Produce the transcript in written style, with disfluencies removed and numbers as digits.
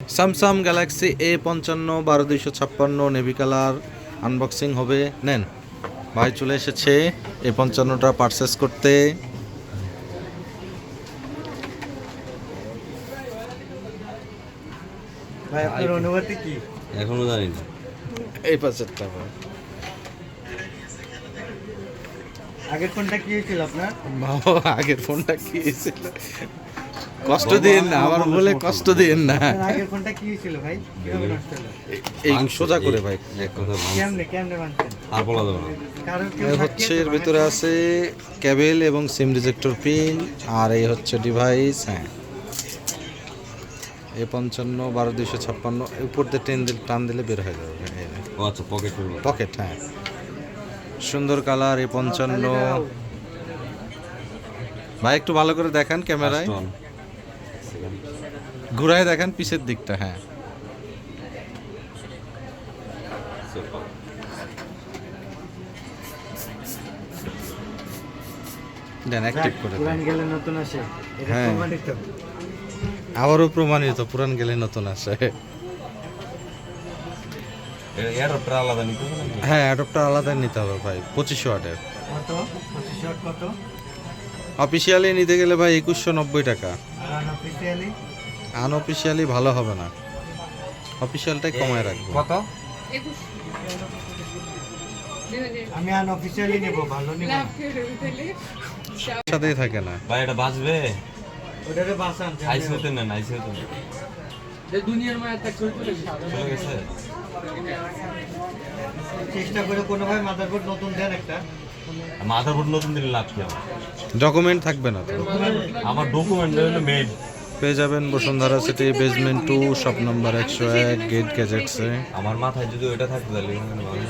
Samsung Galaxy A55 12256 navy colour unboxing হবে। নেন ভাই চলে এসেছে A55টা পারচেস করতে। ভাই আপনার অনুভূতি কি? এখনো জানি না। এই পাশেরটা ভাই আগের ফোনটা কি হয়েছিল আপনার? বাবা আগের ফোনটা কি ছিল? কষ্ট দিয়েন না, আমার বলে কষ্ট দিয়েন না। আপনার আগের ফোনটা কি হয়েছিল ভাই? কিভাবে নষ্ট হলো? এই সোজা করে ভাই। এক কথা কেমনে বানছেন? আর বলা যাবে না। কারণ কেউ এই সাক্ষী হচ্ছে আছে এর ভিতরে আছে কেবল এবং সিম রিজেক্টর পিন, আর এই হচ্ছে ডিভাইস। হ্যাঁ A55 12256 উপর দিয়ে টান দিলে বের হয়ে যাবে। ও আচ্ছা, পকেট করবো। পকেট, হ্যাঁ সুন্দর কালার A55। ভাই একটু ভালো করে দেখান ক্যামেরায়, ঘুরায় দেখান পিছের দিকটা। হ্যাঁ দেন অ্যাক্টিভ করে দেন। পুরান গেলে নতুন আসে, এটা হ্যাঁ। প্রমাণিত। আবারও প্রমাণিত, পুরান গেলে নতুন আসে। এয়ারটা আলাদা নিতে হবে নাকি? হ্যাঁ অ্যাডপ্টার আলাদা নিতে হবে ভাই, 2500 ওয়াটের। কত? 25 ওয়াট কত? অফিসিয়ালি নিতে গেলে ভাই 2190 টাকা। আর আনঅফিসিয়ালি? আনঅফিসিয়ালি ভালো হবে না, অফিসিয়ালটাই কমায় রাখবো। কত? আমি আনঅফিসিয়ালি নেব, ভালো নেব না। সাথেই থাকে না। ভাই এটা বাঁচবে? ওটারে বাঁচান। আইসিইউতে নেন, আইসিইউতে নেন। চলে গেছে? চেষ্টা করে কোনোভাবে মাদারবোর্ড নতুন দেন একটা। মাদারবোর্ড নতুন দিলে লাভ কি আমার? ডকুমেন্ট থাকবে না তো। আমার ডকুমেন্ট হলো মেইন। পেয়ে যাবেন Bashundhara city basement 2 shop number 101 gate গ্যাজেটসে। আমার মাথায় যদি ওইটা থাকতো তাহলে ভালো হয়।